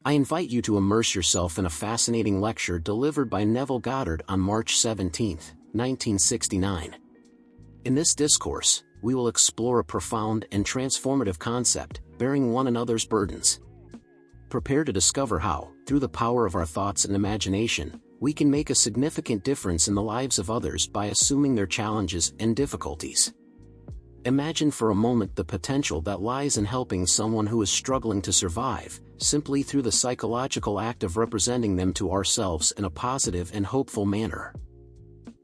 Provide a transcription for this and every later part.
I invite you to immerse yourself in a fascinating lecture delivered by Neville Goddard on March 17, 1969. In this discourse, we will explore a profound and transformative concept, bearing one another's burdens. Prepare to discover how, through the power of our thoughts and imagination, we can make a significant difference in the lives of others by assuming their challenges and difficulties. Imagine for a moment the potential that lies in helping someone who is struggling to survive, simply through the psychological act of representing them to ourselves in a positive and hopeful manner.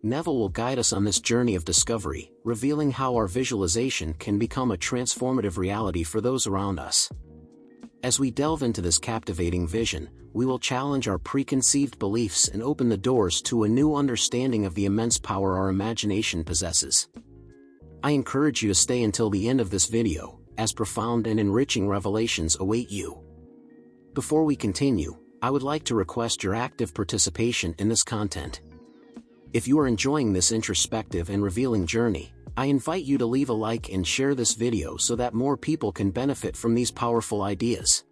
Neville will guide us on this journey of discovery, revealing how our visualization can become a transformative reality for those around us. As we delve into this captivating vision, we will challenge our preconceived beliefs and open the doors to a new understanding of the immense power our imagination possesses. I encourage you to stay until the end of this video, as profound and enriching revelations await you. Before we continue, I would like to request your active participation in this content. If you are enjoying this introspective and revealing journey, I invite you to leave a like and share this video so that more people can benefit from these powerful ideas.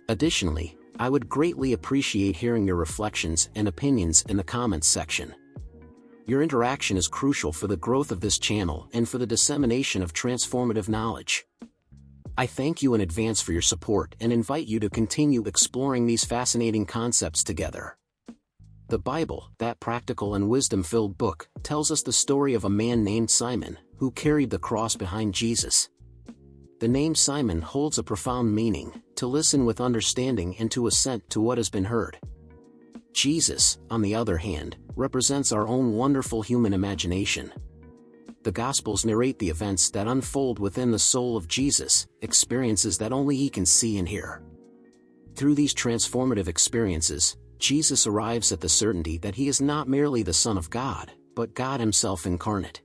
Additionally, I would greatly appreciate hearing your reflections and opinions in the comments section. Your interaction is crucial for the growth of this channel and for the dissemination of transformative knowledge. I thank you in advance for your support and invite you to continue exploring these fascinating concepts together. The Bible, that practical and wisdom-filled book, tells us the story of a man named Simon, who carried the cross behind Jesus. The name Simon holds a profound meaning: to listen with understanding and to assent to what has been heard. Jesus, on the other hand, represents our own wonderful human imagination. The Gospels narrate the events that unfold within the soul of Jesus, experiences that only he can see and hear. Through these transformative experiences, Jesus arrives at the certainty that he is not merely the Son of God, but God himself incarnate.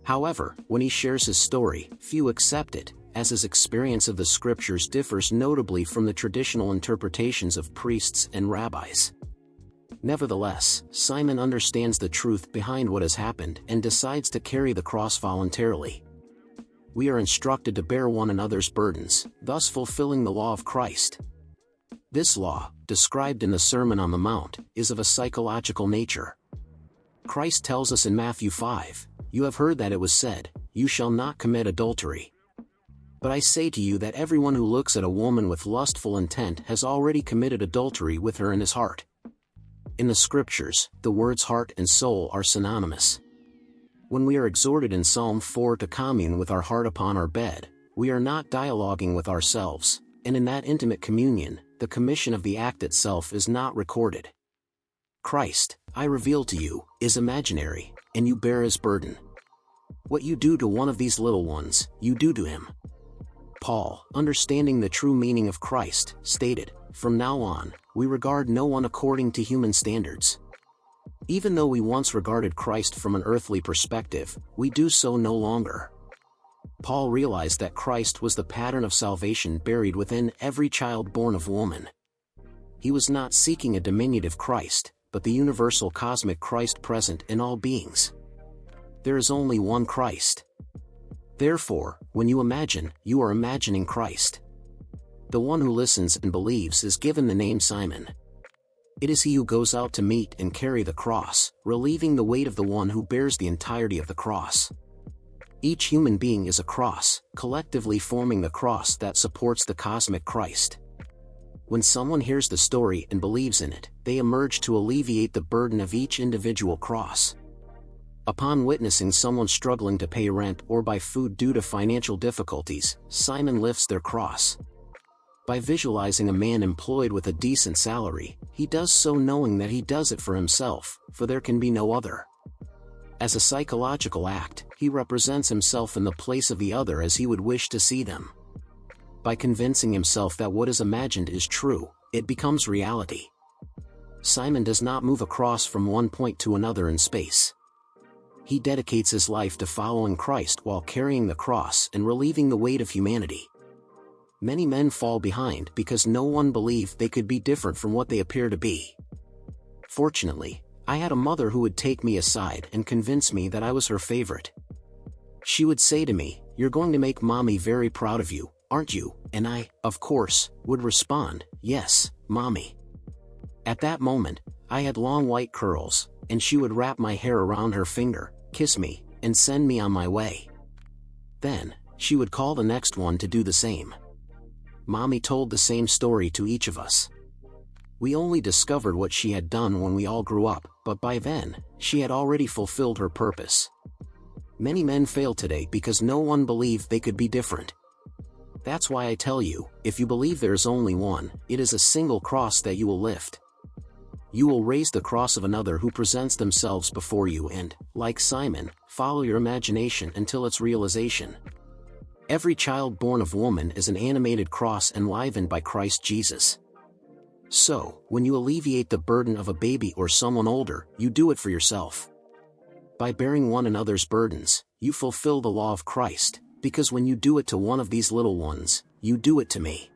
However, when he shares his story, few accept it, as his experience of the scriptures differs notably from the traditional interpretations of priests and rabbis. Nevertheless, Simon understands the truth behind what has happened and decides to carry the cross voluntarily. We are instructed to bear one another's burdens, thus fulfilling the law of Christ. This law, described in the Sermon on the Mount, is of a psychological nature. Christ tells us in Matthew 5, "You have heard that it was said, 'You shall not commit adultery.' But I say to you that everyone who looks at a woman with lustful intent has already committed adultery with her in his heart." In the scriptures, the words heart and soul are synonymous. When we are exhorted in Psalm 4 to commune with our heart upon our bed, we are not dialoguing with ourselves, and in that intimate communion, the commission of the act itself is not recorded. Christ, I reveal to you, is imaginary, and you bear his burden. What you do to one of these little ones, you do to him. Paul, understanding the true meaning of Christ, stated, "From now on, we regard no one according to human standards." Even though we once regarded Christ from an earthly perspective, we do so no longer. Paul realized that Christ was the pattern of salvation buried within every child born of woman. He was not seeking a diminutive Christ, but the universal cosmic Christ present in all beings. There is only one Christ. Therefore, when you imagine, you are imagining Christ. The one who listens and believes is given the name Simon. It is he who goes out to meet and carry the cross, relieving the weight of the one who bears the entirety of the cross. Each human being is a cross, collectively forming the cross that supports the cosmic Christ. When someone hears the story and believes in it, they emerge to alleviate the burden of each individual cross. Upon witnessing someone struggling to pay rent or buy food due to financial difficulties, Simon lifts their cross. By visualizing a man employed with a decent salary, he does so knowing that he does it for himself, for there can be no other. As a psychological act, he represents himself in the place of the other as he would wish to see them. By convincing himself that what is imagined is true, it becomes reality. Simon does not move across from one point to another in space. He dedicates his life to following Christ while carrying the cross and relieving the weight of humanity. Many men fall behind because no one believed they could be different from what they appear to be. Fortunately, I had a mother who would take me aside and convince me that I was her favorite. She would say to me, "You're going to make mommy very proud of you, aren't you?" And I, of course, would respond, "Yes, Mommy." At that moment, I had long white curls, and she would wrap my hair around her finger, kiss me, and send me on my way. Then, she would call the next one to do the same. Mommy told the same story to each of us. We only discovered what she had done when we all grew up, but by then, she had already fulfilled her purpose. Many men fail today because no one believed they could be different. That's why I tell you, if you believe there is only one, it is a single cross that you will lift. You will raise the cross of another who presents themselves before you and, like Simon, follow your imagination until its realization. Every child born of woman is an animated cross enlivened by Christ Jesus. So, when you alleviate the burden of a baby or someone older, you do it for yourself. By bearing one another's burdens, you fulfill the law of Christ, because when you do it to one of these little ones, you do it to me.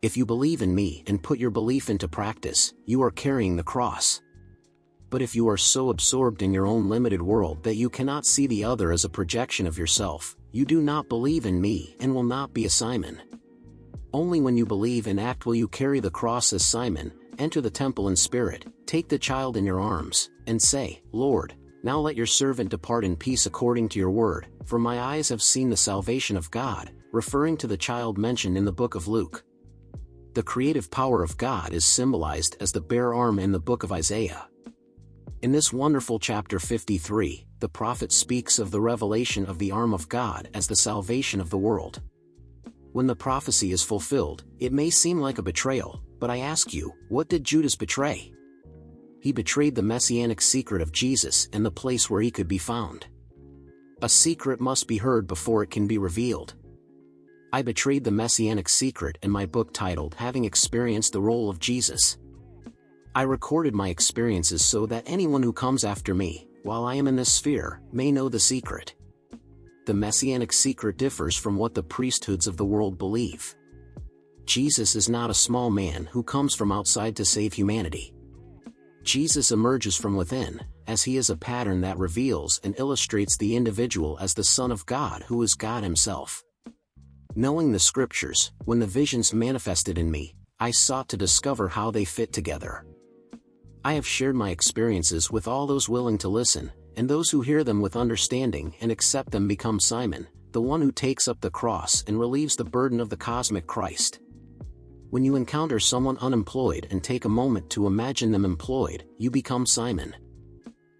If you believe in me and put your belief into practice, you are carrying the cross. But if you are so absorbed in your own limited world that you cannot see the other as a projection of yourself, you do not believe in me and will not be a Simon. Only when you believe and act will you carry the cross as Simon, enter the temple in spirit, take the child in your arms, and say, "Lord, now let your servant depart in peace according to your word, for my eyes have seen the salvation of God," referring to the child mentioned in the book of Luke. The creative power of God is symbolized as the bare arm in the book of Isaiah. In this wonderful chapter 53, the prophet speaks of the revelation of the arm of God as the salvation of the world. When the prophecy is fulfilled, it may seem like a betrayal, but I ask you, what did Judas betray? He betrayed the messianic secret of Jesus and the place where he could be found. A secret must be heard before it can be revealed. I betrayed the messianic secret in my book titled Having Experienced the Role of Jesus. I recorded my experiences so that anyone who comes after me, while I am in this sphere, may know the secret. The messianic secret differs from what the priesthoods of the world believe. Jesus is not a small man who comes from outside to save humanity. Jesus emerges from within, as he is a pattern that reveals and illustrates the individual as the Son of God who is God himself. Knowing the scriptures, when the visions manifested in me, I sought to discover how they fit together. I have shared my experiences with all those willing to listen, and those who hear them with understanding and accept them become Simon, the one who takes up the cross and relieves the burden of the cosmic Christ. When you encounter someone unemployed and take a moment to imagine them employed, you become Simon.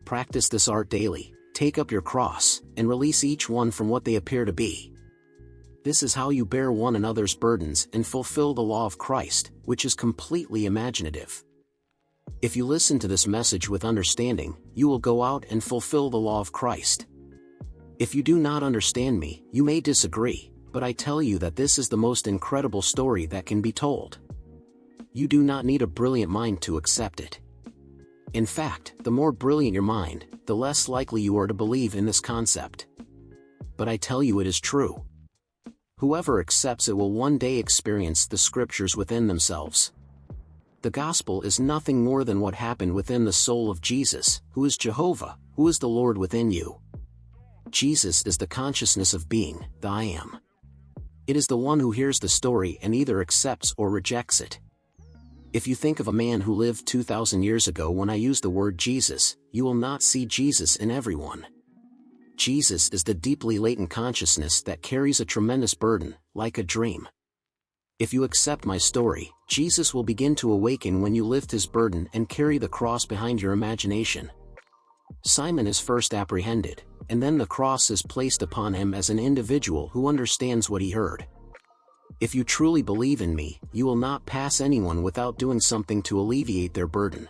Practice this art daily, take up your cross, and release each one from what they appear to be. This is how you bear one another's burdens and fulfill the law of Christ, which is completely imaginative. If you listen to this message with understanding, you will go out and fulfill the law of Christ. If you do not understand me, you may disagree, but I tell you that this is the most incredible story that can be told. You do not need a brilliant mind to accept it. In fact, the more brilliant your mind, the less likely you are to believe in this concept. But I tell you it is true. Whoever accepts it will one day experience the scriptures within themselves. The gospel is nothing more than what happened within the soul of Jesus, who is Jehovah, who is the Lord within you. Jesus is the consciousness of being, the I am. It is the one who hears the story and either accepts or rejects it. If you think of a man who lived 2,000 years ago when I use the word Jesus, you will not see Jesus in everyone. Jesus is the deeply latent consciousness that carries a tremendous burden, like a dream. If you accept my story, Jesus will begin to awaken when you lift his burden and carry the cross behind your imagination. Simon is first apprehended, and then the cross is placed upon him as an individual who understands what he heard. If you truly believe in me, you will not pass anyone without doing something to alleviate their burden.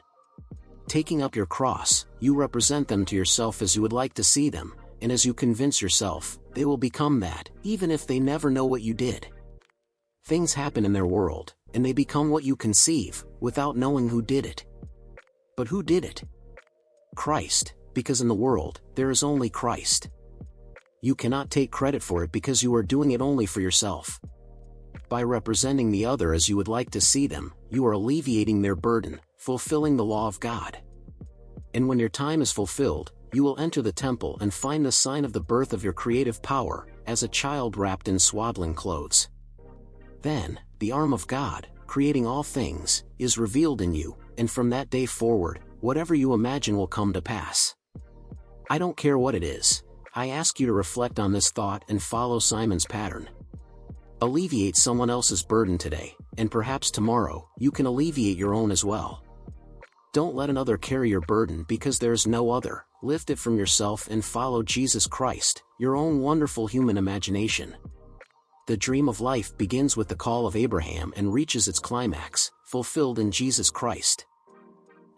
Taking up your cross, you represent them to yourself as you would like to see them, and as you convince yourself, they will become that, even if they never know what you did. Things happen in their world, and they become what you conceive, without knowing who did it. But who did it? Christ, because in the world, there is only Christ. You cannot take credit for it because you are doing it only for yourself. By representing the other as you would like to see them, you are alleviating their burden, fulfilling the law of God. And when your time is fulfilled, you will enter the temple and find the sign of the birth of your creative power, as a child wrapped in swaddling clothes. Then, the arm of God, creating all things, is revealed in you, and from that day forward, whatever you imagine will come to pass. I don't care what it is. I ask you to reflect on this thought and follow Simon's pattern. Alleviate someone else's burden today, and perhaps tomorrow, you can alleviate your own as well. Don't let another carry your burden because there is no other. Lift it from yourself and follow Jesus Christ, your own wonderful human imagination. The dream of life begins with the call of Abraham and reaches its climax, fulfilled in Jesus Christ.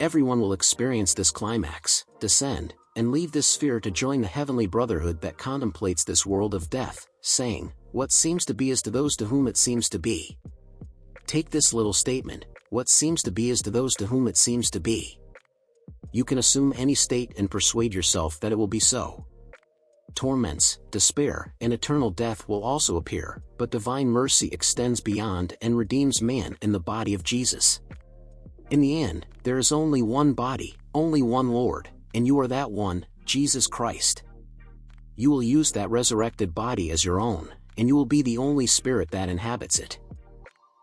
Everyone will experience this climax, descend, and leave this sphere to join the heavenly brotherhood that contemplates this world of death, saying, "What seems to be is to those to whom it seems to be." Take this little statement, what seems to be is to those to whom it seems to be. You can assume any state and persuade yourself that it will be so. Torments, despair, and eternal death will also appear, but divine mercy extends beyond and redeems man in the body of Jesus. In the end, there is only one body, only one Lord, and you are that one, Jesus Christ. You will use that resurrected body as your own, and you will be the only spirit that inhabits it.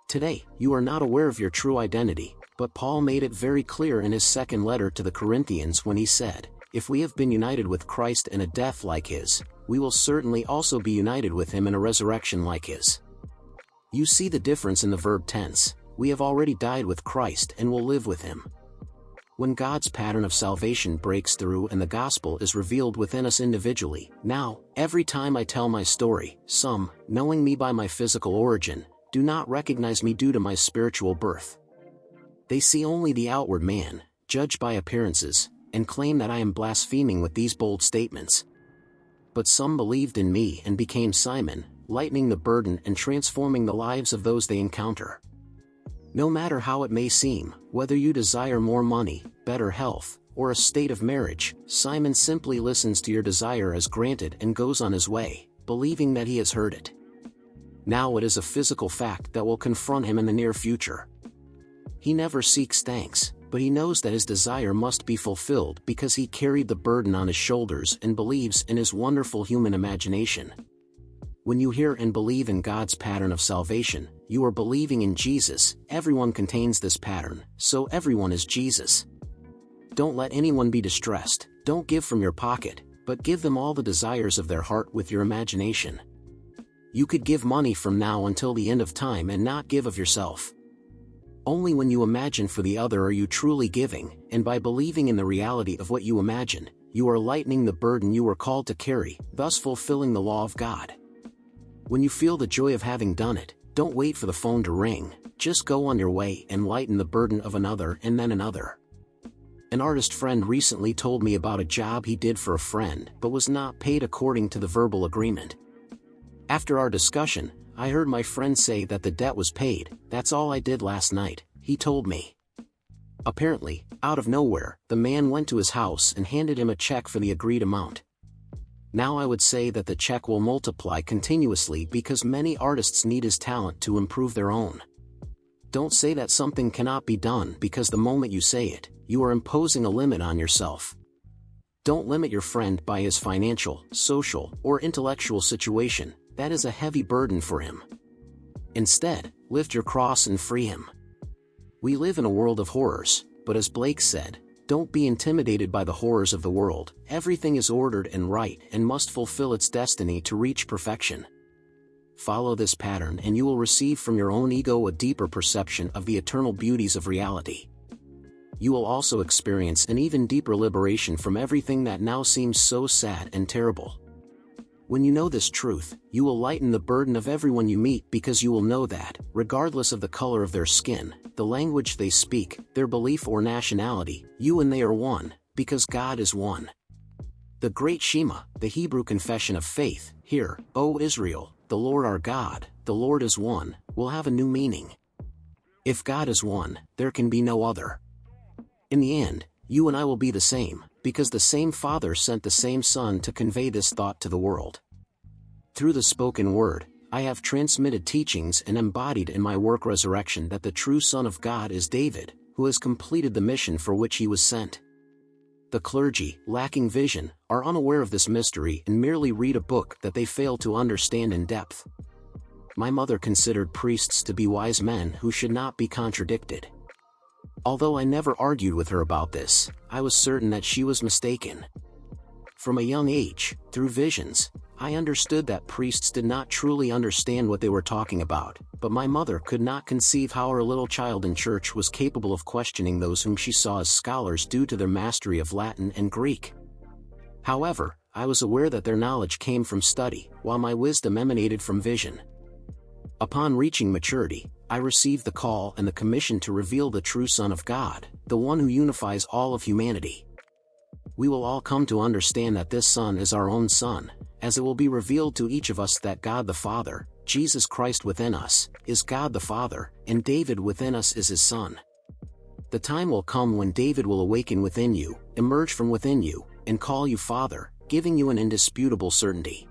Today, you are not aware of your true identity, but Paul made it very clear in his second letter to the Corinthians when he said, "If we have been united with Christ in a death like his, we will certainly also be united with him in a resurrection like his." You see the difference in the verb tense. We have already died with Christ and will live with him. When God's pattern of salvation breaks through and the gospel is revealed within us individually, now, every time I tell my story, some, knowing me by my physical origin, do not recognize me due to my spiritual birth. They see only the outward man, judge by appearances, and claim that I am blaspheming with these bold statements. But some believed in me and became Simon, lightening the burden and transforming the lives of those they encounter. No matter how it may seem, whether you desire more money, better health, or a state of marriage, Simon simply listens to your desire as granted and goes on his way, believing that he has heard it. Now it is a physical fact that will confront him in the near future. He never seeks thanks, but he knows that his desire must be fulfilled because he carried the burden on his shoulders and believes in his wonderful human imagination. When you hear and believe in God's pattern of salvation, you are believing in Jesus. Everyone contains this pattern, so everyone is Jesus. Don't let anyone be distressed. Don't give from your pocket, but give them all the desires of their heart with your imagination. You could give money from now until the end of time and not give of yourself. Only when you imagine for the other are you truly giving, and by believing in the reality of what you imagine, you are lightening the burden you were called to carry, thus fulfilling the law of God. When you feel the joy of having done it, don't wait for the phone to ring, just go on your way and lighten the burden of another and then another. An artist friend recently told me about a job he did for a friend but was not paid according to the verbal agreement. After our discussion, I heard my friend say that the debt was paid. "That's all I did last night," he told me. Apparently, out of nowhere, the man went to his house and handed him a check for the agreed amount. Now I would say that the check will multiply continuously because many artists need his talent to improve their own. Don't say that something cannot be done because the moment you say it, you are imposing a limit on yourself. Don't limit your friend by his financial, social, or intellectual situation. That is a heavy burden for him. Instead, lift your cross and free him. We live in a world of horrors, but as Blake said, don't be intimidated by the horrors of the world. Everything is ordered and right and must fulfill its destiny to reach perfection. Follow this pattern and you will receive from your own ego a deeper perception of the eternal beauties of reality. You will also experience an even deeper liberation from everything that now seems so sad and terrible. When you know this truth, you will lighten the burden of everyone you meet because you will know that, regardless of the color of their skin, the language they speak, their belief or nationality, you and they are one, because God is one. The Great Shema, the Hebrew confession of faith, "Hear, O Israel, the Lord our God, the Lord is one," will have a new meaning. If God is one, there can be no other. In the end, you and I will be the same, because the same Father sent the same Son to convey this thought to the world. Through the spoken word, I have transmitted teachings and embodied in my work Resurrection that the true Son of God is David, who has completed the mission for which he was sent. The clergy, lacking vision, are unaware of this mystery and merely read a book that they fail to understand in depth. my mother considered priests to be wise men who should not be contradicted. Although I never argued with her about this, I was certain that she was mistaken. From a young age, through visions, I understood that priests did not truly understand what they were talking about, but my mother could not conceive how her little child in church was capable of questioning those whom she saw as scholars due to their mastery of Latin and Greek. However, I was aware that their knowledge came from study, while my wisdom emanated from vision. Upon reaching maturity, I received the call and the commission to reveal the true Son of God, the one who unifies all of humanity. We will all come to understand that this Son is our own Son, as it will be revealed to each of us that God the Father, Jesus Christ within us, is God the Father, and David within us is his Son. The time will come when David will awaken within you, emerge from within you, and call you Father, giving you an indisputable certainty.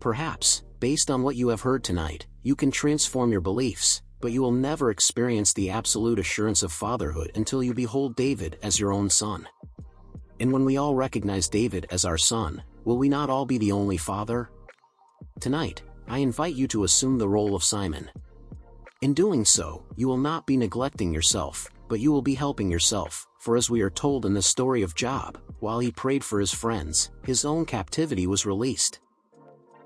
Perhaps, based on what you have heard tonight, you can transform your beliefs, but you will never experience the absolute assurance of fatherhood until you behold David as your own son. And when we all recognize David as our son, will we not all be the only father? Tonight, I invite you to assume the role of Simon. In doing so, you will not be neglecting yourself, but you will be helping yourself, for as we are told in the story of Job, while he prayed for his friends, his own captivity was released.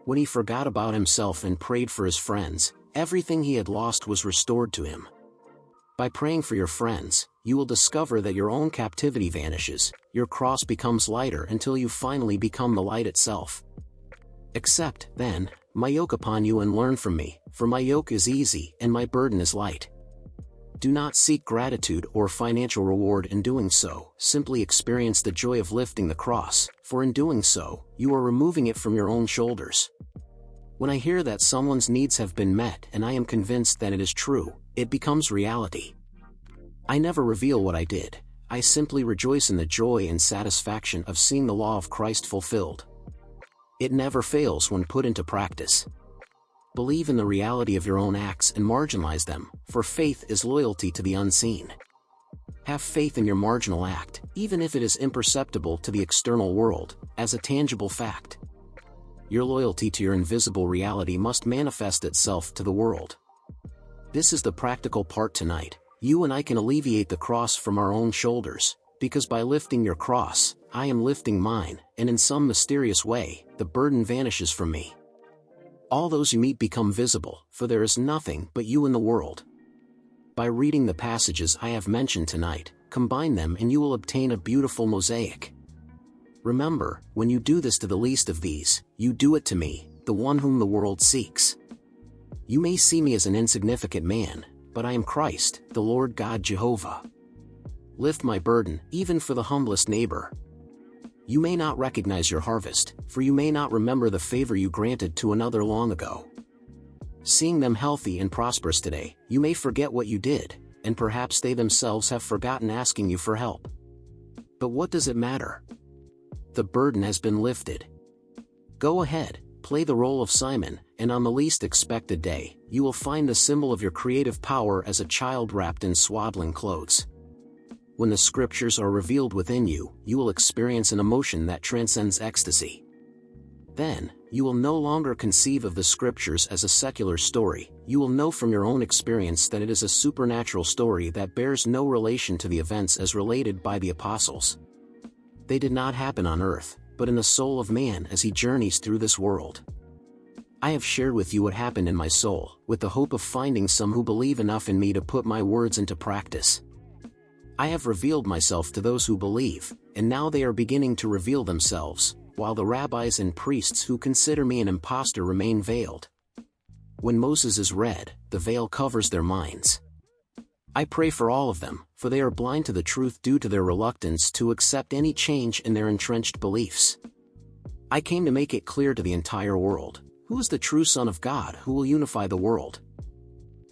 When he forgot about himself and prayed for his friends, everything he had lost was restored to him. By praying for your friends, you will discover that your own captivity vanishes, your cross becomes lighter until you finally become the light itself. Accept, then, my yoke upon you and learn from me, for my yoke is easy and my burden is light. Do not seek gratitude or financial reward in doing so, simply experience the joy of lifting the cross, for in doing so, you are removing it from your own shoulders. When I hear that someone's needs have been met and I am convinced that it is true, it becomes reality. I never reveal what I did, I simply rejoice in the joy and satisfaction of seeing the law of Christ fulfilled. It never fails when put into practice. Believe in the reality of your own acts and marginalize them, for faith is loyalty to the unseen. Have faith in your marginal act, even if it is imperceptible to the external world, as a tangible fact. Your loyalty to your invisible reality must manifest itself to the world. This is the practical part tonight. You and I can alleviate the cross from our own shoulders, because by lifting your cross, I am lifting mine, and in some mysterious way, the burden vanishes from me. All those you meet become visible, for there is nothing but you in the world. By reading the passages I have mentioned tonight, combine them and you will obtain a beautiful mosaic. Remember, when you do this to the least of these, you do it to me, the one whom the world seeks. You may see me as an insignificant man, but I am Christ, the Lord God Jehovah. Lift my burden, even for the humblest neighbor. You may not recognize your harvest, for you may not remember the favor you granted to another long ago. Seeing them healthy and prosperous today, you may forget what you did, and perhaps they themselves have forgotten asking you for help. But what does it matter? The burden has been lifted. Go ahead, play the role of Simon, and on the least expected day, you will find the symbol of your creative power as a child wrapped in swaddling clothes. When the scriptures are revealed within you, you will experience an emotion that transcends ecstasy. Then, you will no longer conceive of the scriptures as a secular story, you will know from your own experience that it is a supernatural story that bears no relation to the events as related by the apostles. They did not happen on earth, but in the soul of man as he journeys through this world. I have shared with you what happened in my soul, with the hope of finding some who believe enough in me to put my words into practice. I have revealed myself to those who believe, and now they are beginning to reveal themselves, while the rabbis and priests who consider me an impostor remain veiled. When Moses is read, the veil covers their minds. I pray for all of them, for they are blind to the truth due to their reluctance to accept any change in their entrenched beliefs. I came to make it clear to the entire world, who is the true Son of God who will unify the world.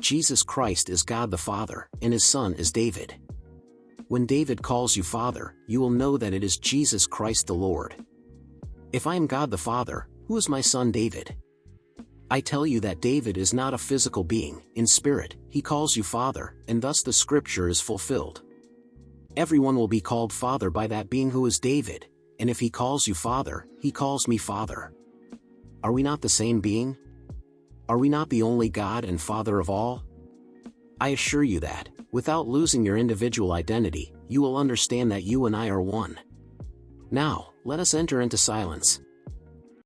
Jesus Christ is God the Father, and his Son is David. When David calls you Father, you will know that it is Jesus Christ the Lord. If I am God the Father, who is my son David? I tell you that David is not a physical being, in spirit, he calls you Father, and thus the scripture is fulfilled. Everyone will be called Father by that being who is David, and if he calls you Father, he calls me Father. Are we not the same being? Are we not the only God and Father of all? I assure you that, without losing your individual identity, you will understand that you and I are one. Now, let us enter into silence,